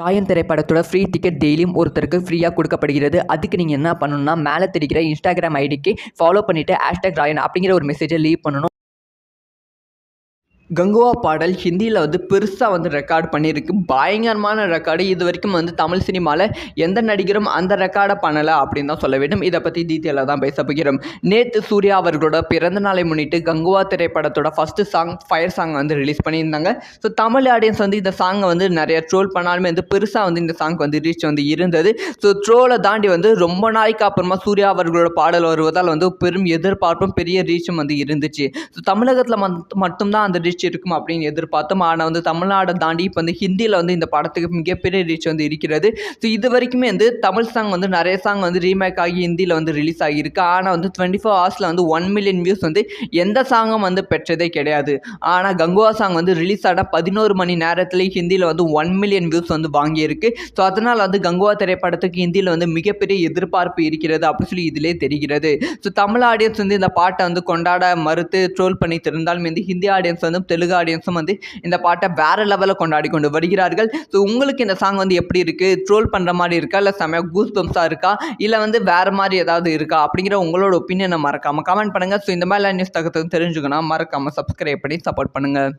ராயன் திரைப்படத்தோட free ticket டெய்லியும் ஒருத்தருக்கு ஃப்ரீயாக கொடுக்கப்படுகிறது. அதுக்கு நீங்கள் என்ன பண்ணணும்னா, மேலே தெரிகிற இன்ஸ்டாகிராம் ஐடிக்கு ஃபாலோ பண்ணிவிட்டு #ராயன் அப்படிங்கிற ஒரு மெசேஜை லீவ் பண்ணணும். கங்குவா பாடல் ஹிந்தியில் பெருசாக ரெக்கார்ட் பண்ணியிருக்கு. பயங்கரமான ரெக்கார்டு. இது வரைக்கும் தமிழ் சினிமாவில் எந்த நடிகரும் அந்த ரெக்கார்டை பண்ணலை அப்படின்னு தான் சொல்ல வேண்டும். இதை பற்றி டீட்டெயிலாக தான் பேச போகிறோம். நேற்று சூர்யா அவர்களோட பிறந்த நாளை முன்னிட்டு கங்குவா திரைப்படத்தோட first song fire song release பண்ணியிருந்தாங்க. ஸோ தமிழ் ஆடியன்ஸ் இந்த சாங்கை நிறைய ட்ரோல் பண்ணாலுமே பெருசாக இந்த சாங் ரீச் இருந்தது. ஸோ ட்ரோலை தாண்டி ரொம்ப நாளைக்கு அப்புறமா சூர்யா அவர்களோட பாடல் வருவதால் பெரும் எதிர்பார்ப்பும் பெரிய ரீச்சும் இருந்துச்சு. ஸோ தமிழகத்தில் மட்டும்தான் அந்த ரீச் இருக்கும் அப்படின்னு எதிர்பார்த்தோம். ஆனால் தமிழ்நாடை தாண்டி இப்போ ஹிந்தியில் இந்த படத்துக்கு மிகப்பெரிய ரீச் இருக்கிறது. ஸோ இது வரைக்குமே தமிழ் சாங் நிறைய சாங் ரீமேக் ஆகி ஹிந்தியில் ரிலீஸ் ஆகியிருக்கு. ஆனால் 24 ஹவர்ஸில் 1 மில்லியன் வியூஸ் எந்த சாங்கும் பெற்றதே கிடையாது. ஆனால் கங்குவா சாங் ரிலீஸ் ஆன 11 மணி நேரத்தில் ஹிந்தியில் 1 மில்லியன் வியூஸ் வாங்கியிருக்கு. ஸோ அதனால் கங்குவா திரைப்படத்துக்கு ஹிந்தியில் மிகப்பெரிய எதிர்பார்ப்பு இருக்கிறது அப்படி சொல்லி இதிலே தெரிகிறது. ஸோ தமிழ் ஆடியன்ஸ் இந்த பாட்டை கொண்டாட மறுத்து ட்ரோல் பண்ணிட்டு இருந்தாலும் ஹிந்தி ஆடியன்ஸ் தெலுங்கு ஆடியன்ஸும் இந்த பாட்டை வேற லெவலில் கொண்டாடி கொண்டு வருகிறார்கள். ஸோ உங்களுக்கு இந்த சாங் எப்படி இருக்குது? ட்ரோல் பண்ணுற மாதிரி இருக்கா, இல்லை செமையாக கூஸ் பம்ப்ஸாக இருக்கா, இல்லை வேறு மாதிரி ஏதாவது இருக்கா அப்படிங்கிற உங்களோட ஒப்பீனியனை மறக்காமல் கமெண்ட் பண்ணுங்கள். ஸோ இந்த மாதிரிலாம் நியூஸ் தகவல் தெரிஞ்சுக்கணும் மறக்காமல் சப்ஸ்கிரைப் பண்ணி சப்போர்ட் பண்ணுங்கள்.